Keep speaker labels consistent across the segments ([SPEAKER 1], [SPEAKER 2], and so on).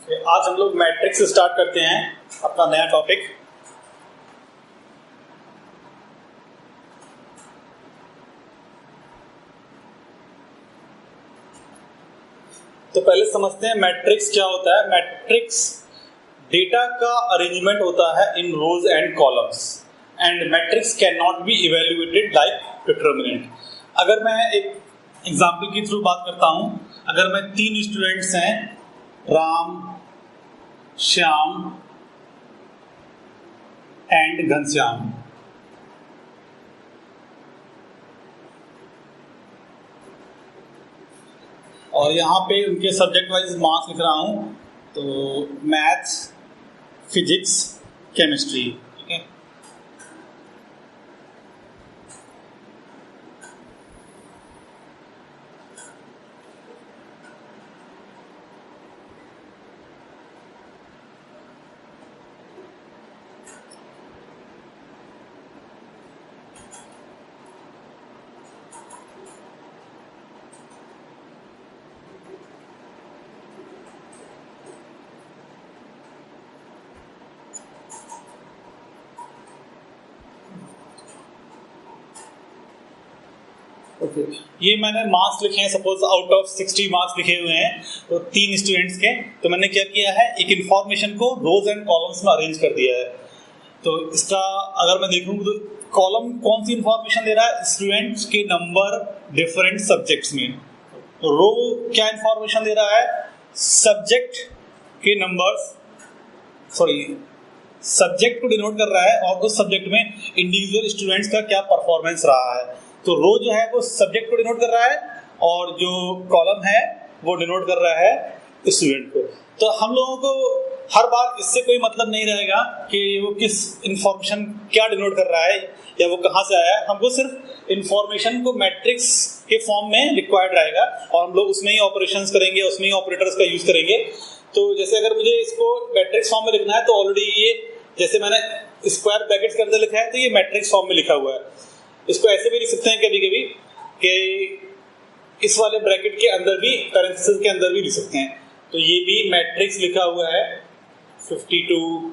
[SPEAKER 1] आज हम लोग मैट्रिक्स स्टार्ट करते हैं अपना नया टॉपिक। तो पहले समझते हैं मैट्रिक्स क्या होता है। मैट्रिक्स डेटा का अरेंजमेंट होता है in rows and columns and matrix can not be evaluated like determinant. अगर मैं एक एग्जाम्पल के थ्रू बात करता हूं, अगर मैं 3 स्टूडेंट्स हैं, राम, श्याम एंड घनश्याम, और यहाँ पे उनके सब्जेक्ट वाइज मार्क्स लिख रहा हूँ, तो मैथ्स, फिजिक्स, केमिस्ट्री। ठीक है, ये मैंने मार्क्स लिखे हैं, सपोज आउट ऑफ 60 मार्क्स लिखे हुए हैं तो 3 स्टूडेंट्स के, तो मैंने क्या किया है, एक इंफॉर्मेशन को रोज एंड कॉलम्स में अरेंज कर दिया है। तो इसका अगर मैं देखूं तो कॉलम कौन सी इंफॉर्मेशन दे रहा है, स्टूडेंट्स के नंबर डिफरेंट सब्जेक्ट्स में। रो क्या इंफॉर्मेशन दे रहा है, सब्जेक्ट के नंबर्स, सब्जेक्ट को डिनोट कर रहा है और उस सब्जेक्ट में इंडिविजुअल स्टूडेंट्स का क्या परफॉर्मेंस रहा है। तो रो जो है वो सब्जेक्ट को डिनोट कर रहा है और जो कॉलम है वो डिनोट कर रहा है स्टूडेंट को। तो हम लोगों को हर बार इससे कोई मतलब नहीं रहेगा कि वो किस इंफॉर्मेशन क्या डिनोट कर रहा है या वो कहाँ से आया है। हमको सिर्फ इंफॉर्मेशन को मैट्रिक्स के फॉर्म में रिक्वायर्ड रहेगा और हम लोग उसमें ही ऑपरेशंस करेंगे, उसमें ही ऑपरेटर्स का यूज करेंगे। तो जैसे अगर मुझे इसको मैट्रिक्स फॉर्म में लिखना है तो ऑलरेडी ये, जैसे मैंने स्क्वायर ब्रैकेट्स के अंदर लिखा है तो ये मैट्रिक्स फॉर्म में लिखा हुआ है। इसको ऐसे भी लिख सकते हैं कभी कभी कि इस वाले ब्रैकेट के अंदर भी, पैरेंथेसिस के अंदर भी लिख सकते हैं। तो ये भी मैट्रिक्स लिखा हुआ है 52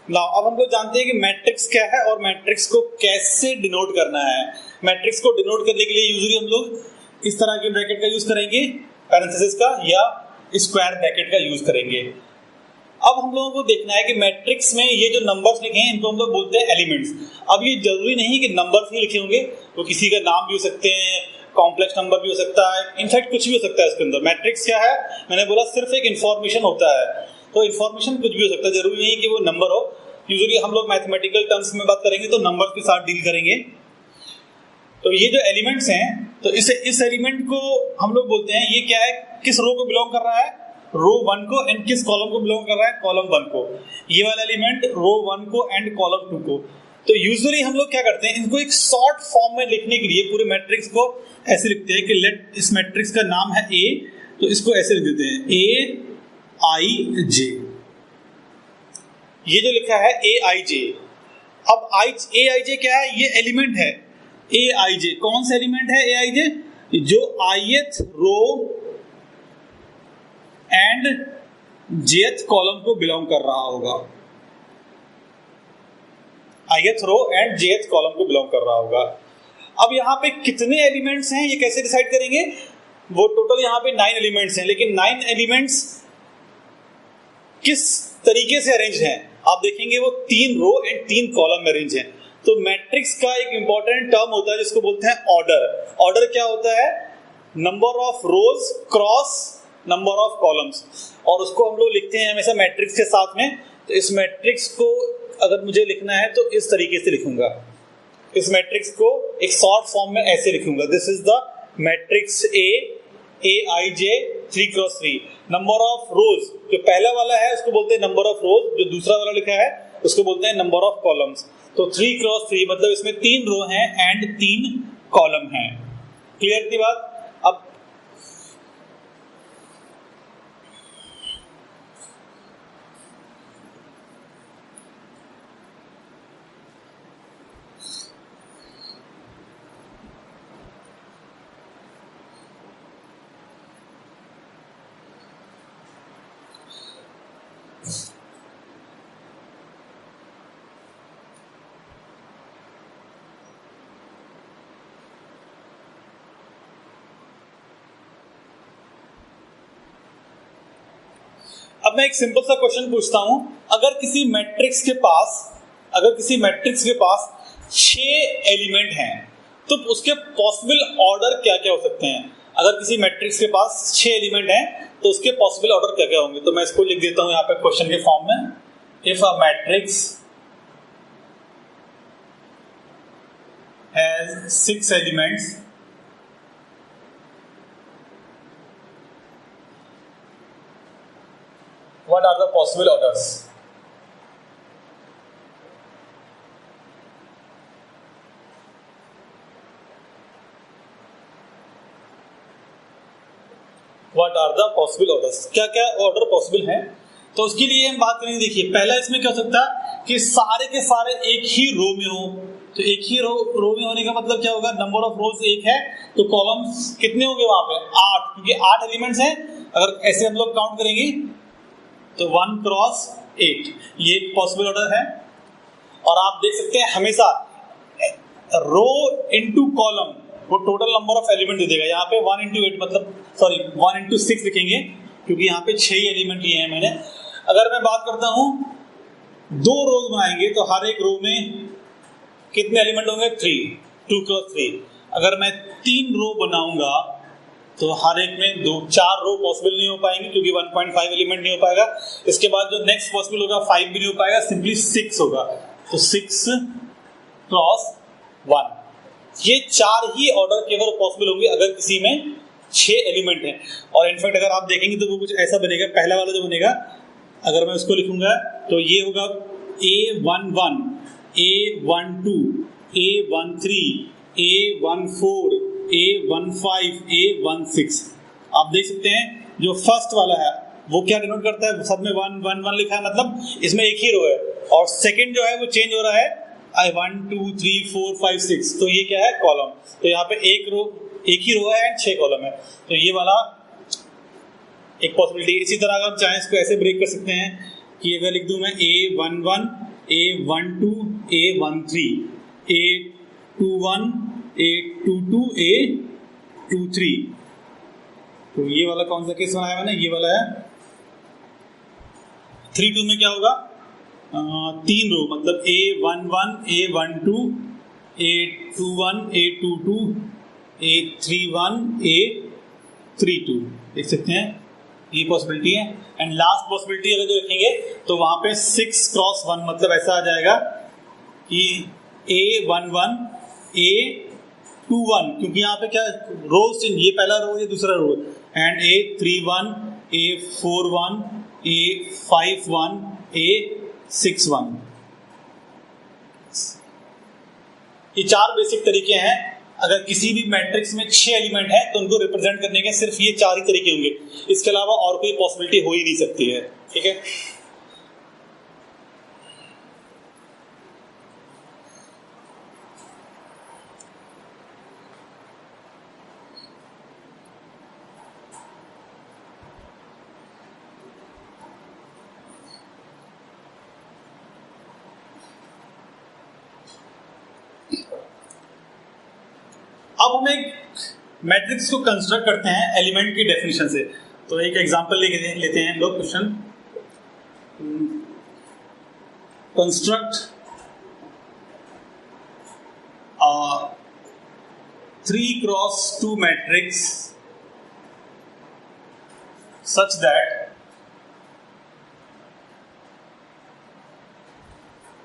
[SPEAKER 1] ना। अब हम लोग जानते हैं कि मैट्रिक्स क्या है और मैट्रिक्स को कैसे डिनोट करना है। मैट्रिक्स को डिनोट करने के लिए यूजुअली हम लोग इस तरह के ब्रैकेट का यूज करेंगे, पैरेंथेसिस का, या स्क्वायर ब्रैकेट का यूज करेंगे। अब हम लोगों को देखना है कि मैट्रिक्स में ये जो नंबर्स लिखे हैं इनको हम लोग बोलते हैं एलिमेंट्स। अब ये जरूरी नहीं कि नंबर्स ही लिखे होंगे, तो किसी का नाम भी हो सकते हैं, कॉम्प्लेक्स नंबर भी हो सकता है, इनफैक्ट कुछ भी हो सकता है इसके अंदर। मैट्रिक्स क्या है, मैंने बोला सिर्फ एक इंफॉर्मेशन होता है, तो इंफॉर्मेशन कुछ भी हो सकता है, जरूरी नहीं कि वो नंबर हो। यूजुअली हम लोग मैथमेटिकल टर्म्स में बात करेंगे तो नंबर के साथ डील करेंगे। तो ये जो एलिमेंट्स हैं, तो इस एलिमेंट को हम लोग बोलते हैं, ये क्या है, किस रो को बिलोंग कर रहा है, रो 1 को, एंड किस कॉलम को बिलोंग कर रहा है, कॉलम 1 को। ये वाला एलिमेंट रो 1 को एंड कॉलम 2 को। तो यूजुअली हम लोग क्या करते हैं, इनको एक शॉर्ट फॉर्म में लिखने के लिए पूरे मैट्रिक्स को ऐसे लिखते हैं कि लेट, इस मैट्रिक्स का नाम है ए, तो इसको ऐसे लिख देते हैं A-I-J। ये जो लिखा है A-I-J, अब A-I-J क्या है, ये एलिमेंट है A-I-J। कौन सा एलिमेंट है A-I-J, जो ith row and jth column को बिलोंग कर रहा होगा। ith row and jth column को बिलोंग कर रहा होगा। अब यहाँ पे कितने एलिमेंट्स हैं ये कैसे डिसाइड करेंगे, वो टोटल यहाँ पे 9 एलिमेंट्स हैं, लेकिन 9 एलिमेंट्स किस तरीके से अरेंज हैं आप देखेंगे, वो 3 रो एंड 3 कॉलम में अरेंज हैं। तो मैट्रिक्स का एक इंपॉर्टेंट टर्म होता है जिसको बोलते हैं ऑर्डर। ऑर्डर क्या होता है, number of rose cross number of columns, और उसको हम लोग लिखते हैं हमेशा मैट्रिक्स के साथ में। तो इस मैट्रिक्स को अगर मुझे लिखना है तो इस तरीके से लिखूंगा, इस मैट्रिक्स को एक शॉर्ट फॉर्म में ऐसे लिखूंगा, this is the matrix A-I-J 3x3। Number of रोज, जो पहला वाला है उसको बोलते हैं नंबर ऑफ रोज, जो दूसरा वाला लिखा है उसको बोलते हैं नंबर ऑफ कॉलम्स। तो 3x3 मतलब इसमें 3 रो हैं एंड 3 कॉलम हैं। क्लियर थी बात। अब अब मैं एक सिंपल सा क्वेश्चन पूछता हूं, अगर किसी मैट्रिक्स के पास 6 एलिमेंट हैं तो उसके पॉसिबल ऑर्डर क्या क्या हो सकते हैं? अगर किसी मैट्रिक्स के पास 6 एलिमेंट हैं तो उसके पॉसिबल ऑर्डर क्या क्या होंगे? तो मैं इसको लिख देता हूं यहाँ पे क्वेश्चन के फॉर्म में। If a matrix has 6 elements, what are the possible orders? What are the possible orders? क्या क्या ऑर्डर पॉसिबल हैं? तो उसके लिए हम बात करेंगे। देखिए, पहला इसमें क्या हो सकता है कि सारे के सारे एक ही रो में हो। तो एक ही रो में होने का मतलब क्या होगा? नंबर ऑफ रोज एक है तो कॉलम्स कितने होंगे वहां पे? 8, क्योंकि 8 एलिमेंट्स हैं। अगर ऐसे हम लोग काउंट करेंगे तो 1 क्रॉस 8, ये एक पॉसिबल ऑर्डर है। और आप देख सकते हैं हमेशा रो इनटू कॉलम वो टोटल नंबर ऑफ एलिमेंट दे देगा। यहाँ पे 1 into 8 मतलब 1 into 6 लिखेंगे क्योंकि यहाँ पे 6 एलिमेंट लिए हैं मैंने। अगर मैं बात करता हूँ 2 रोज बनाएंगे तो हर एक रो में कितने एलिमेंट होंगे? 3, 2 क्रॉस 3। अगर मैं 3 रो बनाऊंगा तो हर एक में 4 रो पॉसिबल नहीं हो पाएंगे क्योंकि 1.5 एलिमेंट नहीं हो पाएगा। इसके बाद जो नेक्स्ट पॉसिबल होगा 5 भी नहीं हो पाएगा, सिंपली 6 होगा। तो 6 क्रॉस 1, ये 4 ही ऑर्डर केवल पॉसिबल होंगे अगर किसी में 6 एलिमेंट हैं। और इनफैक्ट अगर आप देखेंगे तो वो कुछ ऐसा बनेगा। पहला वाला जो बनेगा, अगर मैं उसको लिखूंगा तो ये होगा A11, A12, A13, A14, A15, A16। आप देख सकते हैं जो फर्स्ट वाला है वो क्या डिनोट करता है? सब में 1 1 1 लिखा है, मतलब इसमें एक ही रो है। और सेकंड जो है वो चेंज हो रहा है 1 2 3 4 5 6, तो ये क्या है? कॉलम। तो यहाँ पे एक ही रो है एंड 6 कॉलम है। तो ये वाला एक पॉसिबिलिटी। इसी तरह अगर हम चाहें इसको ऐसे ब्रेक कर सकते हैं कि अगर लिख दूं मैं A11, A12, A13, A21, A22, A23, तो ये वाला कौन सा केस बनाया मैंने? ये वाला है। 3 2 में क्या होगा? 3 रो मतलब A11, A12, A21, A22, A31, A32, देख सकते हैं ये पॉसिबिलिटी है। एंड लास्ट पॉसिबिलिटी अगर जो देखेंगे तो वहां पे 6 क्रॉस 1 मतलब ऐसा आ जाएगा कि A11, A21, क्योंकि यहाँ पे क्या रोज चेंज, ये पहला रो ये दूसरा रो, and A31, A41, A51, A61। ये 4 बेसिक तरीके हैं। अगर किसी भी मैट्रिक्स में 6 एलिमेंट है तो उनको रिप्रेजेंट करने के सिर्फ ये 4 ही तरीके होंगे, इसके अलावा और कोई पॉसिबिलिटी हो ही नहीं सकती है। ठीक है, अब हम एक मैट्रिक्स को कंस्ट्रक्ट करते हैं एलिमेंट की डेफिनेशन से। तो एक एग्जांपल लेते हैं हम लोग। Question, construct 3 cross 2 matrix such that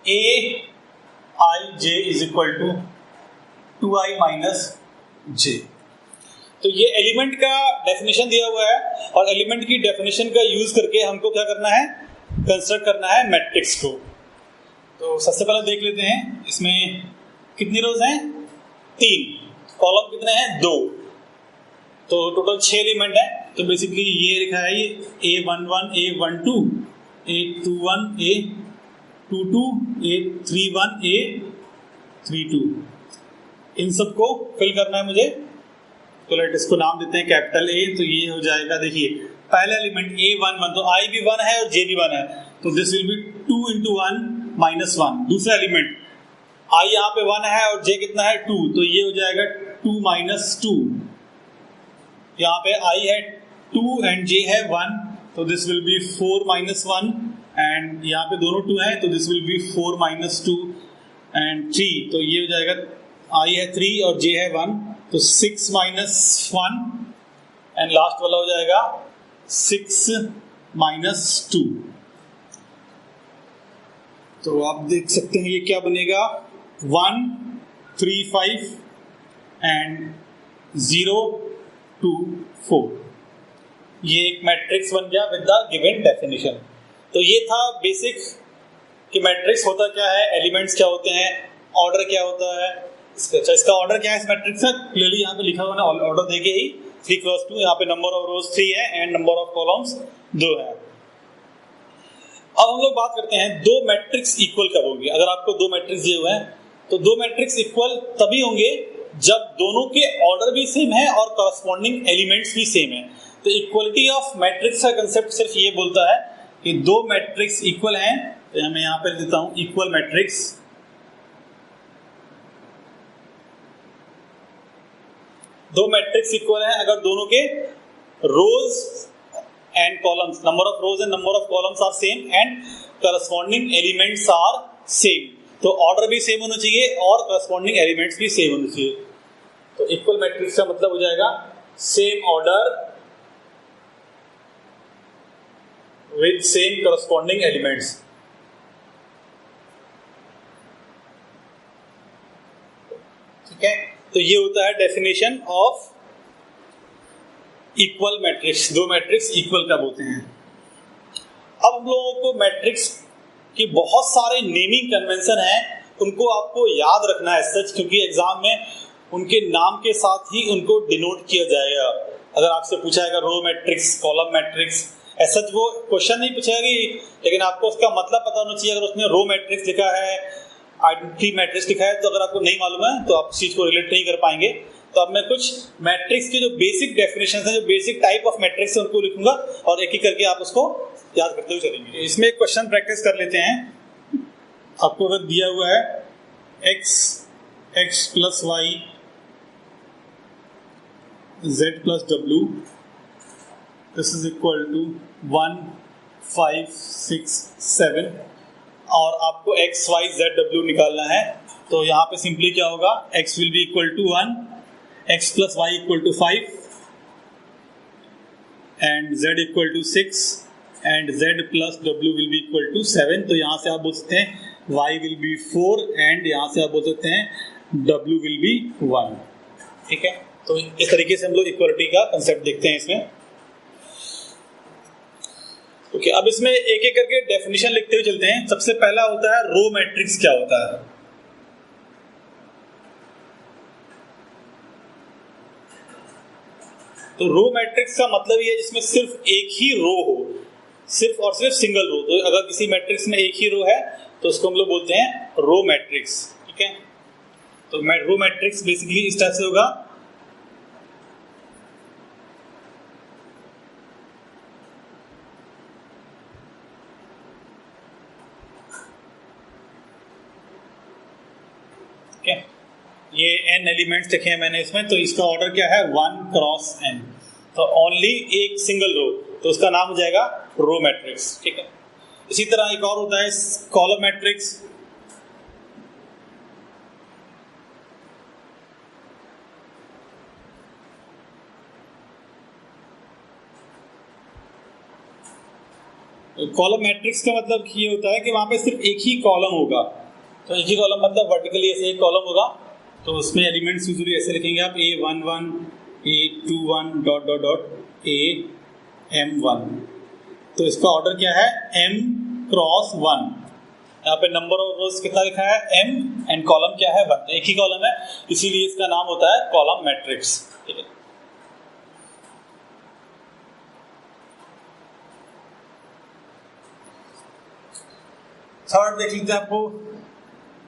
[SPEAKER 1] Aij is equal to 2i minus j। तो ये एलिमेंट का डेफिनेशन दिया हुआ है और एलिमेंट की डेफिनेशन का यूज करके हमको क्या करना है? कंस्ट्रक्ट करना है मैट्रिक्स को। तो सबसे पहले देख लेते हैं इसमें कितनी रोज हैं? 3। कॉलम कितने हैं? 2। तो टोटल 6 एलिमेंट है। तो बेसिकली ये लिखा है ये A11, A12, A21, A22, A31, A32, इन सबको फिल करना है मुझे। तो लेट इसको नाम देते हैं कैपिटल A। तो ये हो जाएगा, देखिए पहला एलिमेंट A11, तो I भी 1 है और J भी 1 है, तो this will be 2 into 1 minus 1। दूसरा एलिमेंट I यहाँ पे 1 है और J कितना है? 2, तो ये हो जाएगा 2 minus 2। यहाँ पे I है 2 एंड J है 1, तो this will be 4 minus 1 and यहाँ पे दोनों 2 हैं तो this will be 4 minus 2 and 3, तो ये हो जाएगा I है 3 और J है 1, तो 6 माइनस 1 एंड लास्ट वाला हो जाएगा 6 माइनस 2। तो आप देख सकते हैं ये क्या बनेगा 1 3 5 एंड 0 2 4। ये एक मैट्रिक्स बन गया विद द गिवन डेफिनेशन। तो ये था बेसिक कि मैट्रिक्स होता क्या है, एलिमेंट्स क्या होते हैं, ऑर्डर क्या होता है। इसका ऑर्डर क्या है इस मैट्रिक्स का क्लियरली यहाँ पे लिखा हुआ है, ऑर्डर देके ही 3 क्रॉस 2। यहाँ पे नंबर ऑफ रोज 3 है एंड नंबर ऑफ कॉलम्स 2 है। अब हम लोग बात करते हैं दो मैट्रिक्स इक्वल कब होंगे। अगर आपको दो मैट्रिक्स दिए हुए हैं तो दो मैट्रिक्स इक्वल तभी होंगे जब दोनों के ऑर्डर भी सेम है और करस्पॉन्डिंग एलिमेंट्स भी सेम है। तो इक्वलिटी ऑफ मैट्रिक्स का कंसेप्ट सिर्फ ये बोलता है कि दो मैट्रिक्स इक्वल हैं, तो मैं यहां पर देता हूं इक्वल मैट्रिक्स। दो मैट्रिक्स इक्वल हैं अगर दोनों के rows and columns, number of rows and number of columns are same and corresponding elements are same. तो ऑर्डर भी सेम होना चाहिए और करस्पॉन्डिंग एलिमेंट्स भी सेम होने चाहिए। तो इक्वल मैट्रिक्स का मतलब हो जाएगा same order with same corresponding elements. ठीक है, तो ये होता है डेफिनेशन ऑफ इक्वल मैट्रिक्स। दो मैट्रिक्स इक्वल कब होते हैं। अब हम लोगों को मैट्रिक्स की बहुत सारे नेमिंग कन्वेंशन हैं, उनको आपको याद रखना है सच, क्योंकि एग्जाम में उनके नाम के साथ ही उनको डिनोट किया जाएगा। अगर आपसे पूछा जाएगा रो मैट्रिक्स, कॉलम मैट्रिक्स, ऐसा वो क्वेश्चन नहीं पूछेगा, लेकिन आपको उसका मतलब पता होना चाहिए। अगर उसने रो मैट्रिक्स लिखा है, आइडेंटिटी मैट्रिक्स लिखा है, तो अगर आपको नहीं मालूम है तो आप इस चीज को रिलेट नहीं कर पाएंगे। तो अब मैं कुछ मैट्रिक्स के जो बेसिक डेफिनेशन है, जो बेसिक टाइप ऑफ मैट्रिक्स है, उनको लिखूंगा और एक एक करके आप उसको याद करते हुए चलेंगे। इसमें एक क्वेश्चन प्रैक्टिस कर लेते हैं। आपको अगर दिया हुआ है x plus y z plus w, this is equal to 1 5 6 7 और आपको x y z w निकालना है। तो यहाँ पे सिंपली क्या होगा, x will be equal to 1, x plus y equal to 5 and z equal to 6 and z plus w will be equal to 7। तो यहाँ से आप बोल सकते हैं y विल बी 4 एंड यहाँ से आप बोल सकते हैं w विल बी 1। ठीक है, तो इस तरीके से हम लोग इक्वलिटी का कंसेप्ट देखते हैं इसमें। ओके, अब इसमें एक एक करके डेफिनेशन लिखते हुए चलते हैं। सबसे पहला होता है रो मैट्रिक्स क्या होता है। तो रो मैट्रिक्स का मतलब ये है जिसमें सिर्फ एक ही रो हो, सिर्फ और सिर्फ सिंगल रो। तो अगर किसी मैट्रिक्स में एक ही रो है तो उसको हम लोग बोलते हैं रो मैट्रिक्स। ठीक है, तो रो मैट्रिक्स बेसिकली इस टाइप से होगा। ये n एलिमेंट्स लिखे हैं मैंने इसमें, तो इसका ऑर्डर क्या है 1 क्रॉस n। तो ओनली एक सिंगल रो, तो उसका नाम हो जाएगा रो मैट्रिक्स। ठीक है, इसी तरह एक और होता है कॉलम मैट्रिक्स। कॉलम मैट्रिक्स का मतलब ये होता है कि वहां पे सिर्फ एक ही कॉलम होगा। तो एक ही कॉलम मतलब वर्टिकली ऐसे एक कॉलम होगा, तो उसमें एलिमेंट्स यूजुअली ऐसे लिखेंगे आप A11 A21 dot dot dot AM1। तो इसका ऑर्डर क्या है m क्रॉस 1। यहाँ पे नंबर ऑफ रोज कितना लिखा है m एंड कॉलम क्या है 1। एक ही कॉलम है, इसीलिए इसका नाम होता है कॉलम मैट्रिक्स। ठीक है, थर्ड देख लीजिए। आपको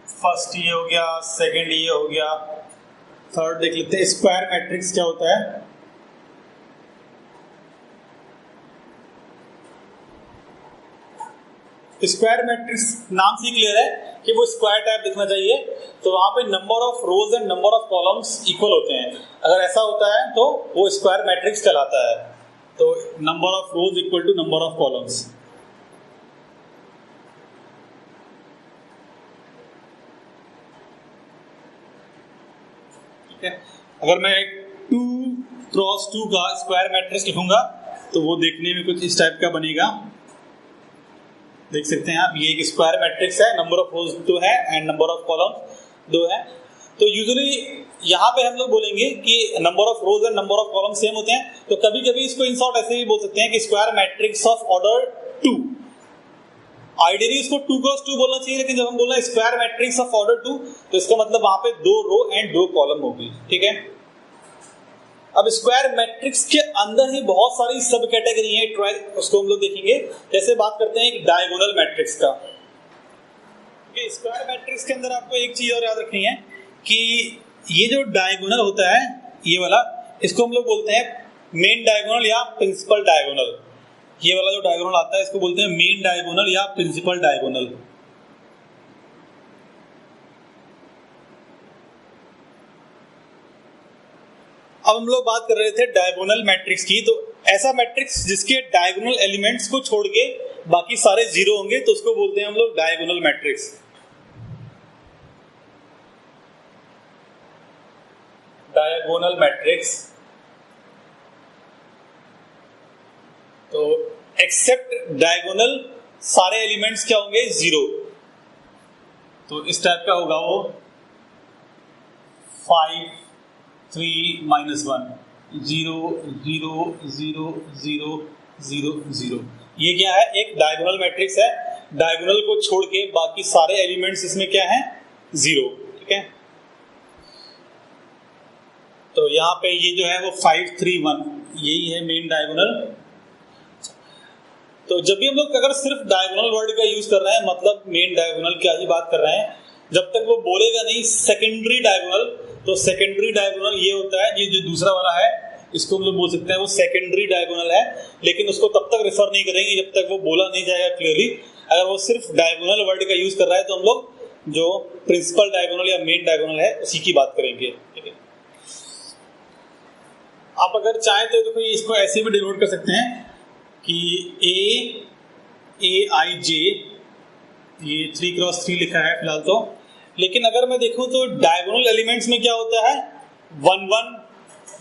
[SPEAKER 1] फर्स्ट ये हो गया, सेकंड ये हो गया, थर्ड देख लेते हैं स्क्वायर मैट्रिक्स क्या होता है। स्क्वायर मैट्रिक्स नाम से क्लियर है कि वो स्क्वायर टाइप दिखना चाहिए। तो वहां पे number of rows and number of columns equal होते हैं। अगर ऐसा होता है तो वो स्क्वायर मैट्रिक्स कहलाता है। तो number of rows equal to number of columns. ठीक है, अगर मैं 2 क्रॉस 2 का स्क्वायर मैट्रिक्स लिखूंगा तो वो देखने में कुछ इस टाइप का बनेगा। देख सकते हैं आप, ये एक स्क्वायर मैट्रिक्स है, नंबर ऑफ रोज 2 है एंड नंबर ऑफ कॉलम 2 है। तो यूजुअली यहाँ पे हम लोग बोलेंगे कि number of rows and number of column same होते हैं, तो कभी कभी इसको इन शॉर्ट ऐसे भी बोल सकते हैं कि square matrix of order 2। Ideally इसको 2 क्रॉस 2 बोलना चाहिए, लेकिन जब हम बोल रहे हैं स्क्वायर मैट्रिक्स ऑफ ऑर्डर 2 तो इसका मतलब वहां पे 2 रो एंड 2 कॉलम होगी। ठीक है, अब स्क्वायर मैट्रिक्स के अंदर ही बहुत सारी सब कैटेगरी है, उसको हम लोग देखेंगे। जैसे बात करते हैं एक डायगोनल मैट्रिक्स का। स्क्वायर मैट्रिक्स के अंदर आपको एक चीज और याद रखनी है कि ये जो डायगोनल होता है ये वाला, इसको हम लोग बोलते हैं मेन डायगोनल या प्रिंसिपल डायगोनल। ये वाला जो डायगोनल आता है इसको बोलते हैं मेन डायगोनल या प्रिंसिपल डायगोनल। अब हम लोग बात कर रहे थे डायगोनल मैट्रिक्स की, तो ऐसा मैट्रिक्स जिसके डायगोनल एलिमेंट्स को छोड़ के बाकी सारे जीरो होंगे तो उसको बोलते हैं हम लोग डायगोनल मैट्रिक्स। डायगोनल मैट्रिक्स, तो एक्सेप्ट डायगोनल सारे एलिमेंट्स क्या होंगे, जीरो। तो इस टाइप का होगा वो 5 3 -1 0 0 0 0 0 0। ये क्या है, एक डायगोनल मैट्रिक्स है। डायगोनल को छोड़ के बाकी सारे एलिमेंट्स इसमें क्या है, जीरो। ठीक है, तो यहाँ पे ये जो है वो 5 3 1 यही है मेन डायगोनल। तो जब भी हम लोग अगर सिर्फ डायगोनल वर्ड का यूज कर रहे हैं, मतलब मेन डायगोनल क्या ही बात कर रहे हैं, जब तक वो बोलेगा नहीं सेकेंडरी डायगोनल, तो सेकेंडरी डायगोनल ये होता है, ये जो दूसरा वाला है इसको हम लोग बोल सकते हैं वो सेकेंडरी डायगोनल है, लेकिन उसको तब तक रेफर नहीं करेंगे जब तक वो बोला नहीं जाएगा क्लियरली। अगर वो सिर्फ डायगोनल वर्ड का यूज कर रहा है तो हम लोग जो प्रिंसिपल डायगोनल या मेन डायगोनल है उसी की बात करेंगे। ठीक है, आप अगर चाहें तो देखो इसको ऐसे भी डिनोट कर सकते हैं कि A I J, ये 3 क्रॉस 3 लिखा है फिलहाल तो, लेकिन अगर मैं देखूं तो डायगोनल एलिमेंट्स में क्या होता है, 1 1,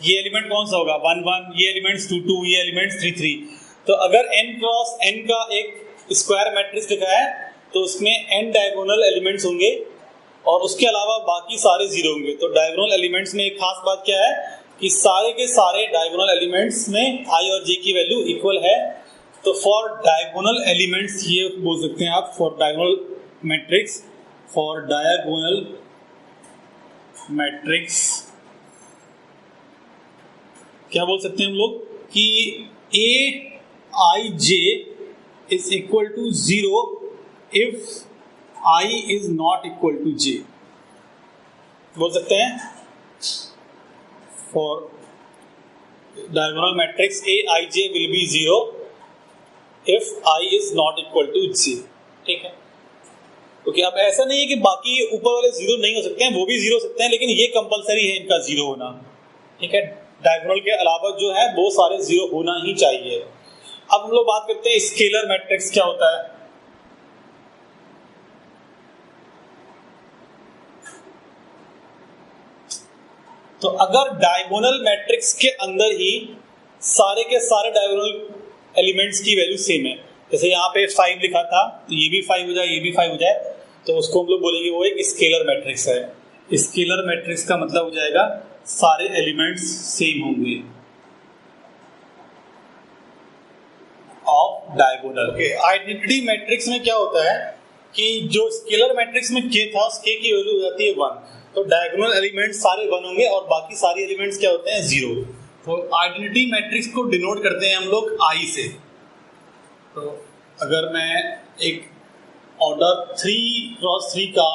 [SPEAKER 1] ये एलिमेंट कौन सा होगा 1 1, ये एलिमेंट्स 2 2, ये एलिमेंट्स 3 3। तो अगर n क्रॉस n का एक स्क्वायर मैट्रिक्स लिखा है तो उसमें n डायगोनल एलिमेंट्स होंगे और उसके अलावा बाकी सारे जीरो होंगे। तो डायगोनल एलिमेंट्स में एक खास बात क्या है कि सारे के सारे डायगोनल एलिमेंट्स में i और j की वैल्यू इक्वल है। तो फॉर डायगोनल एलिमेंट्स ये बोल सकते हैं आप, for diagonal matrix, for diagonal matrix क्या बोल सकते हैं हम लोग कि A I J is equal to 0 if I is not equal to J। बोल सकते हैं for diagonal matrix A I J will be 0 if I is not equal to J। ठीक है, ओके। अब ऐसा नहीं है कि बाकी ऊपर वाले जीरो नहीं हो सकते हैं, वो भी जीरो हो सकते हैं, लेकिन ये कंपलसरी है इनका जीरो होना। ठीक है, डायगोनल के अलावा जो है वो सारे जीरो होना ही चाहिए। अब हम लोग बात करते हैं स्केलर मैट्रिक्स क्या होता है। तो अगर डायगोनल मैट्रिक्स के अंदर ही सारे के सारे डायगोनल एलिमेंट्स की वैल्यू सेम है, जैसे यहाँ पे 5 लिखा था तो ये भी 5 हो जाए, ये भी 5 हो जाए, तो उसको हम लोग बोलेंगे वो एक स्केलर मैट्रिक्स है। स्केलर मैट्रिक्स का मतलब हो जाएगा सारे एलिमेंट्स सेम होंगे ऑफ डायगोनल। आइडेंटिटी मैट्रिक्स में क्या होता है कि जो स्केलर मैट्रिक्स में k था उस k की वैल्यू हो जाती है 1, तो डायगोनल एलिमेंट्स सारे 1 होंगे और बाकी सारे एलिमेंट्स क्या होते हैं 0। तो आइडेंटिटी मैट्रिक्स को डिनोट करते हैं हम लोग I से। तो अगर मैं एक ऑर्डर 3 क्रॉस 3 का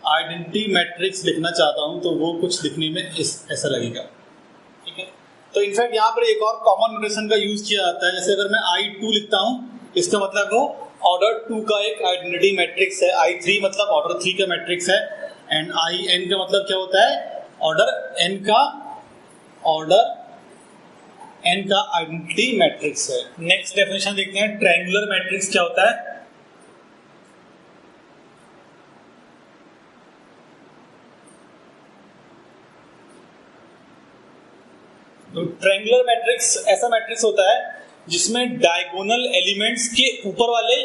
[SPEAKER 1] आइडेंटिटी मैट्रिक्स लिखना चाहता हूं तो वो कुछ लिखने में ऐसा लगेगा। ठीक है, तो इनफैक्ट यहाँ पर एक और कॉमन नोटेशन का यूज किया जाता है। जैसे अगर मैं I2 लिखता हूं, इसका मतलब वो ऑर्डर 2 का एक आइडेंटिटी मैट्रिक्स है। I3 मतलब ऑर्डर 3 का मैट्रिक्स है एंड IN का मतलब क्या होता है, ऑर्डर n का ऑर्डर n का आइडेंटिटी मैट्रिक्स है। नेक्स्ट डेफिनेशन देखते हैं, ट्रायंगुलर मैट्रिक्स क्या होता है। तो ट्रायंगुलर मैट्रिक्स ऐसा मैट्रिक्स होता है जिसमें डायगोनल एलिमेंट्स के ऊपर वाले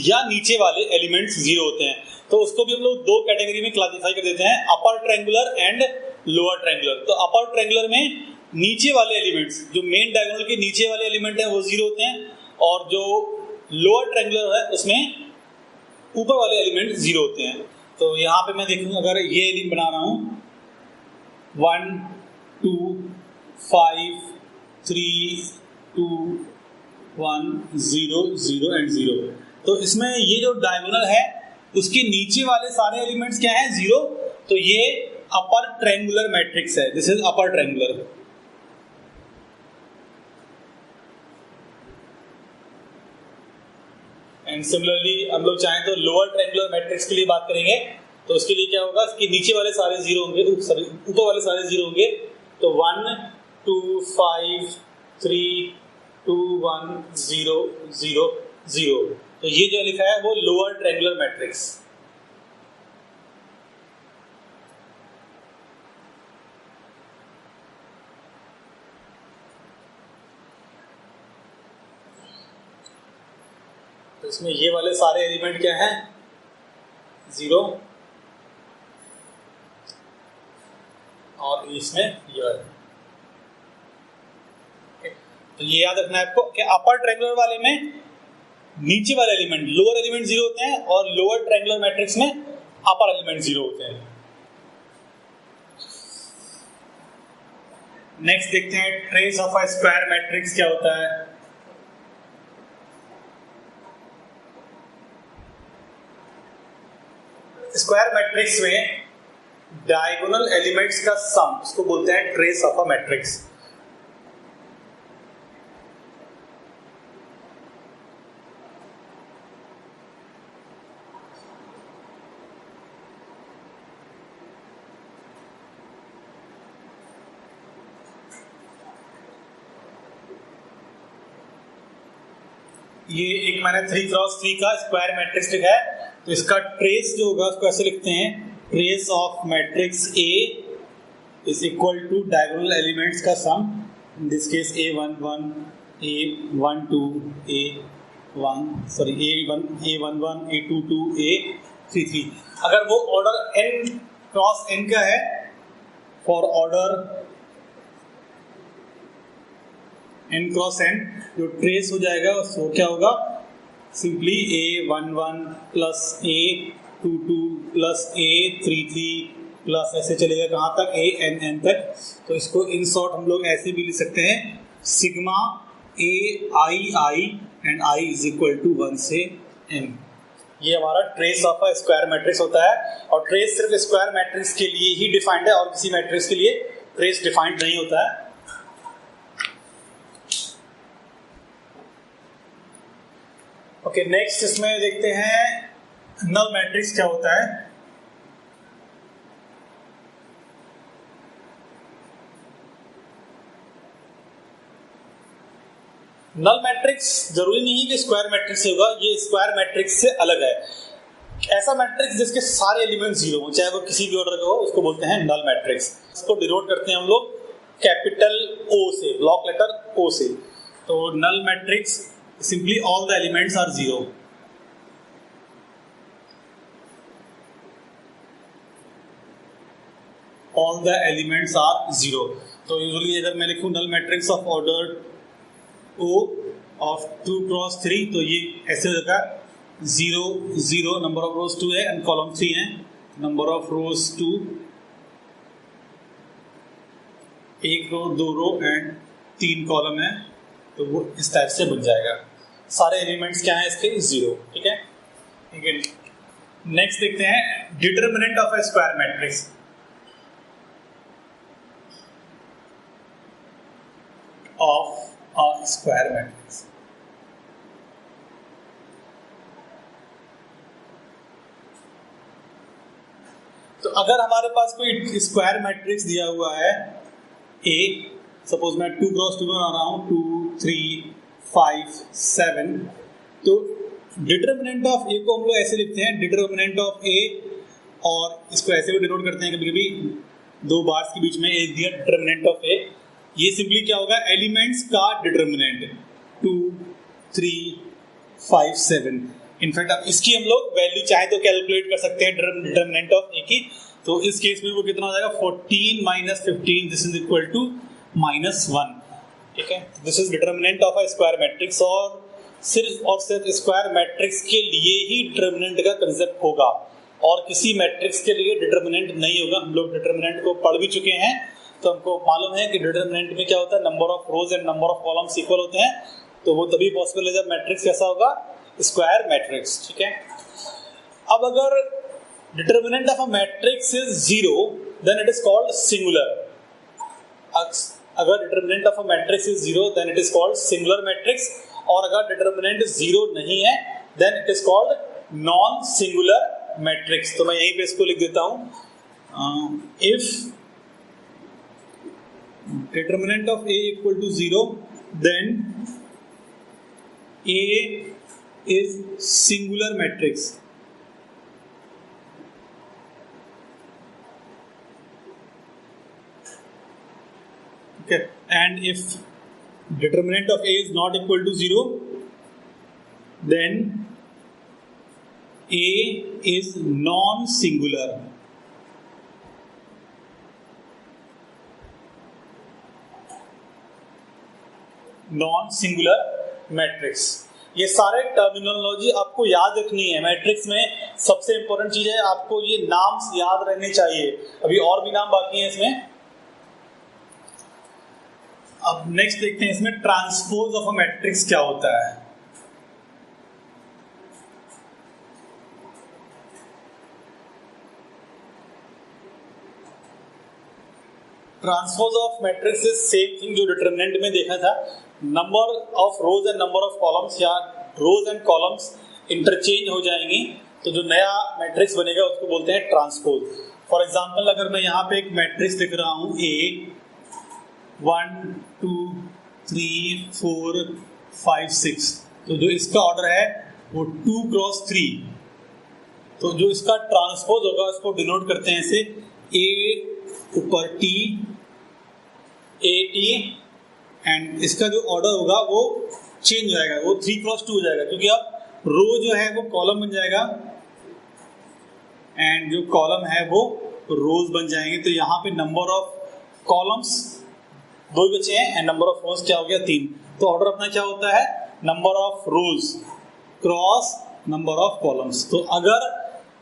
[SPEAKER 1] या नीचे वाले एलिमेंट्स जीरो होते हैं। तो उसको भी हम लोग दो कैटेगरी में क्लासिफाई कर देते हैं, upper triangular and lower triangular. तो अपर ट्रायंगुलर में नीचे वाले एलिमेंट्स, जो मेन डायगोनल के नीचे वाले एलिमेंट हैं वो जीरो होते हैं, और जो लोअर ट्रायंगुलर है उसमें ऊपर वाले एलिमेंट जीरो होते हैं। तो यहाँ पे मैं देखूँ, अगर ये एलिमेंट बना रहा हूँ 1 2 5 3 2 1 0 0 एंड 0, तो इसमें ये जो डायगोनल है उसके नीचे वाले सारे एलिमेंट्स क्या हैं, जीरो। तो ये अपर ट्रायंगुलर मैट्रिक्स है, this is upper triangular. And similarly हम लोग चाहें तो लोअर ट्रायंगुलर मैट्रिक्स के लिए बात करेंगे, तो उसके लिए क्या होगा कि नीचे वाले सारे जीरो होंगे, सॉरी ऊपर वाले सारे जीरो होंगे। तो 1 2 5 3 2 1 0 0 0, तो ये जो लिखा है वो लोअर ट्रायंगुलर मैट्रिक्स। तो इसमें ये वाले सारे एलिमेंट क्या हैं, जीरो, और इसमें ये वाले। तो ये याद रखना है आपको कि अपर ट्रायंगुलर वाले में नीचे वाले एलिमेंट, लोअर एलिमेंट जीरो होते हैं, और लोअर ट्रायंगुलर मैट्रिक्स में अपर एलिमेंट जीरो होते हैं। नेक्स्ट देखते हैं, trace of a square matrix क्या होता है। स्क्वायर मैट्रिक्स में डायगोनल एलिमेंट्स का सम, उसको बोलते हैं ट्रेस ऑफ अ मैट्रिक्स। ये एक मैंने 3x3 का स्क्वायर मैट्रिक्स लिखा है, तो इसका ट्रेस जो होगा उसको ऐसे लिखते हैं, trace of matrix A is equal to diagonal elements का sum, in this case A11 A12 A11 A22 A33। अगर वो ऑर्डर n क्रॉस n का है, for order n cross n, जो ट्रेस हो जाएगा उसको क्या होगा, simply A11 plus A22 plus A33 plus ऐसे चलेगा कहाँ तक, ANN तक। तो इसको इन शॉर्ट हम लोग ऐसे भी लिख सकते हैं, sigma AII and I is equal to 1 से n। ये हमारा trace of a square matrix होता है, और ट्रेस सिर्फ स्क्वायर मैट्रिक्स के लिए ही डिफाइंड है, और किसी मैट्रिक्स के लिए ट्रेस डिफाइंड नहीं होता है। ओके, नेक्स्ट इसमें देखते हैं नल मैट्रिक्स क्या होता है। नल मैट्रिक्स जरूरी नहीं कि स्क्वायर मैट्रिक्स से होगा, ये स्क्वायर मैट्रिक्स से अलग है। ऐसा मैट्रिक्स जिसके सारे एलिमेंट जीरो हो, चाहे वो किसी भी ऑर्डर का हो, उसको बोलते हैं नल मैट्रिक्स। इसको डिनोट करते हैं हम लोग कैपिटल O से, ब्लॉक लेटर O से। तो null matrix simply all the elements are zero। all the elements are zero। तो यूजुअली अगर मैं लिखूं null matrix of order O of 2 cross 3, तो ये ऐसे होगा 0 0, नंबर ऑफ रोज 2 है एंड कॉलम 3 है, नंबर ऑफ रोज 2, एक रो, दो रो एंड 3 कॉलम है। तो वो इस टाइप से बन जाएगा, सारे एलिमेंट्स क्या हैं इसके, जीरो। ठीक है, नेक्स्ट देखते हैं determinant of A square matrix. Of a square matrix, तो अगर हमारे पास कोई स्क्वायर मैट्रिक्स दिया हुआ है A, सपोज मैं 2 क्रॉस 2 बना रहा हूँ, 2 3 5 7। तो डिटर्मिनेंट ऑफ ए को हम लोग ऐसे लिखते हैं, डिटर्मिनेंट ऑफ ए, और इसको ऐसे भी डिनोट करते हैं कभी कभी, दो बार्स के बीच में एक दिया डिटर्मिनेंट ऑफ ए। ये सिंपली क्या होगा, एलिमेंट्स का डिटर्मिनेंट 2 3 5 7। इनफैक्ट अब इसकी हम लोग वैल्यू चाहे तो कैलकुलेट कर सकते हैं डिटर्मिनेंट ऑफ ए की। तो इस केस में वो कितना हो जाएगा, 14 minus 15, this is equal to -1। ठीक है, this is determinant of a square matrix. और सिर्फ स्क्वायर मैट्रिक्स के लिए ही डिटर्मिनेंट का कंसेप्ट होगा, और किसी मैट्रिक्स के लिए डिटर्मिनेंट नहीं होगा। हम लोग डिटर्मिनेंट को पढ़ भी चुके हैं, तो हमको मालूम है कि डिटर्मिनेंट में क्या होता है, number of rows and number of columns equal होते हैं। तो वो तभी पॉसिबल है जब मैट्रिक्स कैसा होगा, स्क्वायर मैट्रिक्स। ठीक है, अब अगर determinant of a matrix is 0, then it is called singular. अगर determinant of a matrix is 0, then it is called singular matrix. और अगर डिटर्मिनेंट 0 नहीं है, then it is called non singular matrix. तो मैं यहीं पे इसको लिख देता हूं, if determinant of A equal to 0, then A is singular matrix. Okay, and if determinant of A is not equal to 0, then A is non-singular. Non-singular matrix। ये सारे टर्मिनोलॉजी आपको याद रखनी है। मैट्रिक्स में सबसे इंपॉर्टेंट चीज है, आपको ये नाम याद रहने चाहिए। अभी और भी नाम बाकी हैं इसमें। अब नेक्स्ट देखते हैं इसमें ट्रांसपोज ऑफ अ मैट्रिक्स क्या होता है। Transpose of matrix is same thing जो डिटरमिनेंट में देखा था, number of rows and number of columns, या रोज एंड कॉलम्स इंटरचेंज हो जाएंगी। तो जो नया मैट्रिक्स बनेगा उसको बोलते हैं ट्रांसपोज। फॉर एग्जांपल, अगर मैं यहाँ पे एक मैट्रिक्स लिख रहा हूँ, A 1 2 3 4 5 6, तो जो इसका ऑर्डर है वो 2 क्रॉस 3। तो जो इसका ट्रांसपोज होगा उसको डिनोट करते हैं ऐसे, A ऊपर T A T, एंड इसका जो ऑर्डर होगा वो चेंज हो जाएगा, वो 3 क्रॉस 2 हो जाएगा, क्योंकि अब रो जो है वो कॉलम बन जाएगा एंड जो कॉलम है वो रोज बन जाएंगे। तो यहाँ पे नंबर ऑफ कॉलम्स 2 बचे हैं एंड नंबर ऑफ रोज क्या हो गया, 3। तो ऑर्डर अपना क्या होता है, number of rose cross number of columns. तो अगर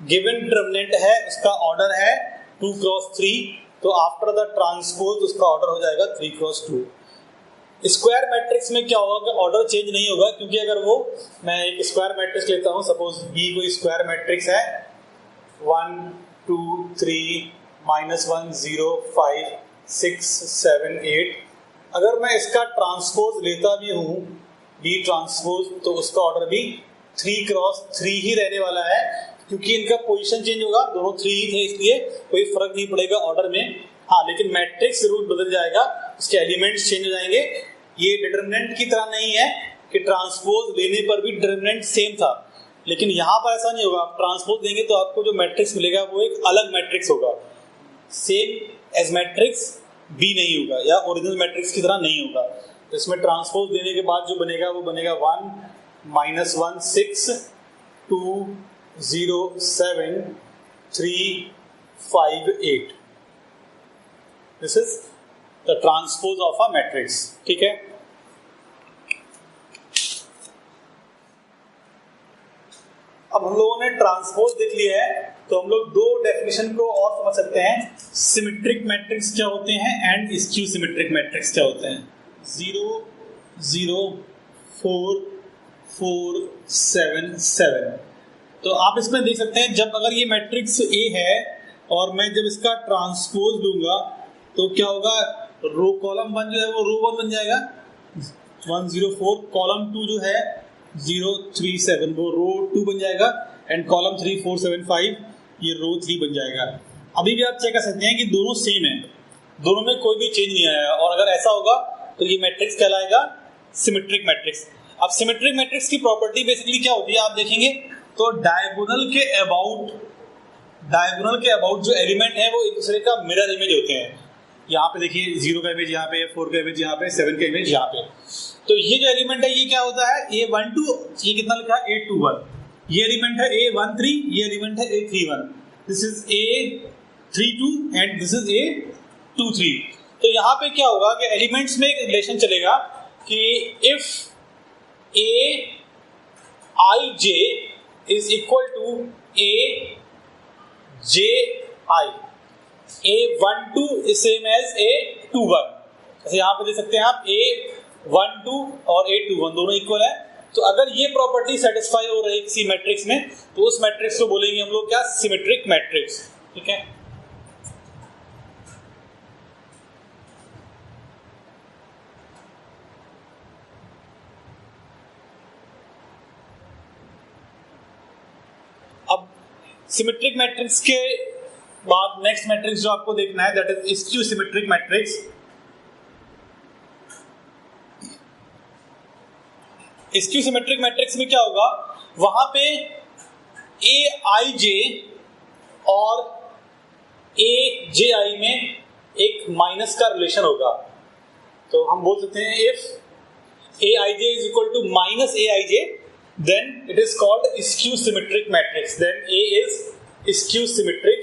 [SPEAKER 1] गिवन डिटरमिनेंट है, उसका ऑर्डर है 2 क्रॉस 3, तो आफ्टर द ट्रांसपोज उसका ऑर्डर हो जाएगा 3 क्रॉस 2। स्क्वायर मैट्रिक्स में क्या होगा, ऑर्डर चेंज नहीं होगा, क्योंकि अगर वो, मैं एक स्क्वायर मैट्रिक्स लेता हूँ, सपोज B कोई स्क्वायर मैट्रिक्स है, 1 2 3 -1 0 5 6 7 8। अगर मैं इसका ट्रांसपोज लेता भी हूँ B ट्रांसपोज, तो उसका ऑर्डर भी 3 क्रॉस 3 ही रहने वाला है, क्योंकि इनका पोजीशन चेंज होगा, दोनों 3 ही थे, इसलिए कोई फर्क नहीं पड़ेगा ऑर्डर में। हाँ, लेकिन मैट्रिक्स रूल बदल जाएगा, उसके एलिमेंट्स चेंज हो जाएंगे। ये डिटरमिनेंट की तरह नहीं है कि ट्रांसपोज लेने पर भी डिटरमिनेंट सेम था, लेकिन यहाँ पर ऐसा नहीं होगा। आप ट्रांसपोज देंगे तो आपको जो मैट्रिक्स मिलेगा वो एक अलग मैट्रिक्स होगा, सेम एज मैट्रिक्स B नहीं होगा, या ओरिजिनल मैट्रिक्स की तरह नहीं होगा। तो इसमें ट्रांसपोज देने के बाद जो बनेगा वो बनेगा 1 -1 6 2 0 7 3 5 8। This is the transpose of a matrix. ठीक है, अब हम लोगों ने ट्रांसपोज देख लिया है, तो हम लोग 2 डेफिनेशन को और समझ सकते हैं। सिमेट्रिक मैट्रिक्स क्या होते हैं एंड स्क्यू सिमेट्रिक मैट्रिक्स क्या होते हैं। 0 0 4 4 7 7। तो आप इसमें देख सकते हैं, जब अगर ये मैट्रिक्स A है और मैं जब इसका ट्रांसपोज लूंगा तो क्या होगा, रो कॉलम 1 जो है वो रो 1 बन जाएगा, 1 0 4, कॉलम 2 जो है 0 3 7 वो रो 2 बन जाएगा, एंड कॉलम 3 4 7 5 ये रो 3 बन जाएगा। अभी भी आप चेक कर सकते हैं कि दोनों सेम है, दोनों में कोई भी चेंज नहीं आया, और अगर ऐसा होगा तो ये मैट्रिक्स कहलाएगा सिमेट्रिक मैट्रिक्स। अब सिमेट्रिक मैट्रिक्स की प्रॉपर्टी बेसिकली क्या होती है आप देखेंगे तो डायगोनल के अबाउट जो एलिमेंट है वो एक दूसरे का मिरर इमेज होते हैं। यहाँ पे देखिए 0 का इमेज यहाँ पे, 4 का इमेज यहाँ पे, 7 का इमेज यहाँ पे। तो ये जो एलिमेंट है ये क्या होता है, A12, ये कितना लिखा है A21, ये एलिमेंट है A13, ये एलिमेंट है A31, this is A32 and this is A23। तो यहाँ पे क्या होगा कि एलिमेंट्स में एक रिलेशन चलेगा कि if Aij is equal to Aj, A12 is same as A21। जैसे यहाँ पे देख सकते हैं आप A12 और A21 दोनों इक्वल है। तो अगर ये प्रॉपर्टी सेटिस्फाई हो रही है किसी मैट्रिक्स में तो उस मैट्रिक्स को बोलेंगे हम लोग क्या, सिमेट्रिक मैट्रिक्स। ठीक है, अब सिमेट्रिक मैट्रिक्स के बाद नेक्स्ट मैट्रिक्स जो आपको देखना है that is skew symmetric matrix. Skew symmetric matrix में क्या होगा, वहां पे Aij और Aj में एक माइनस का रिलेशन होगा। तो हम बोल सकते हैं if Aij is equal to minus Aij then it is called skew symmetric matrix, then A is skew symmetric।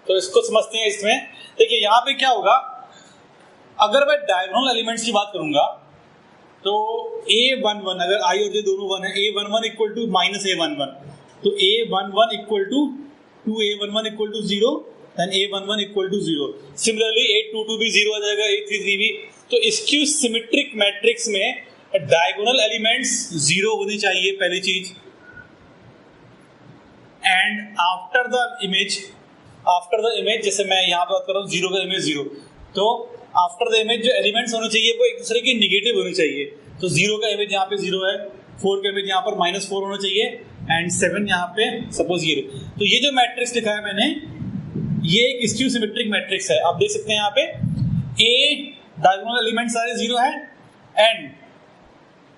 [SPEAKER 1] तो इसको समझते हैं। इसमें देखिए यहाँ पे क्या होगा, अगर मैं डायगोनल एलिमेंट्स की बात करूंगा तो A11 अगर I और J दोनों 1 है, A11 equal to minus A11, तो A11 equal to 2A11 equal to 0 then A11 equal to 0। Similarly A22 भी 0 आ जाएगा, A33 भी। तो स्क्यू सिमेट्रिक मैट्रिक्स में डायगोनल एलिमेंट्स 0 होनी चाहिए पहली चीज, एंड आफ्टर द इमेज जैसे मैं यहाँ पे बात कर रहा हूँ 0 का इमेज 0, तो आफ्टर द इमेज जो एलिमेंट्स होने चाहिए वो एक दूसरे के निगेटिव होने चाहिए। तो 0 का इमेज यहाँ पे 0 है, 4 का इमेज यहाँ पर -4 होना चाहिए एंड 7 यहाँ पे सपोज 0। तो ये जो मैट्रिक्स लिखा है मैंने ये एक स्क्यू सिमेट्रिक मैट्रिक्स है। आप देख सकते हैं यहाँ पे A डायगोनल एलिमेंट सारे 0 है एंड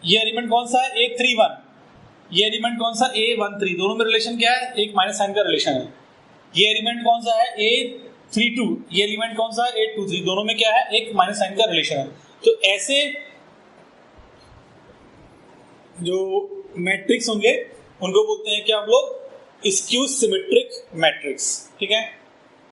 [SPEAKER 1] ये एलिमेंट कौन सा है A31, ये एलिमेंट कौन सा A13, दोनों में रिलेशन क्या है, एक माइनस साइन का रिलेशन है। ये एलिमेंट कौन सा है A32, ये एलिमेंट कौन सा है A23, दोनों में क्या है, एक माइनस साइन का रिलेशन है। तो ऐसे जो मैट्रिक्स होंगे उनको बोलते हैं क्या हम लोग, स्क्यू सिमेट्रिक मैट्रिक्स। ठीक है।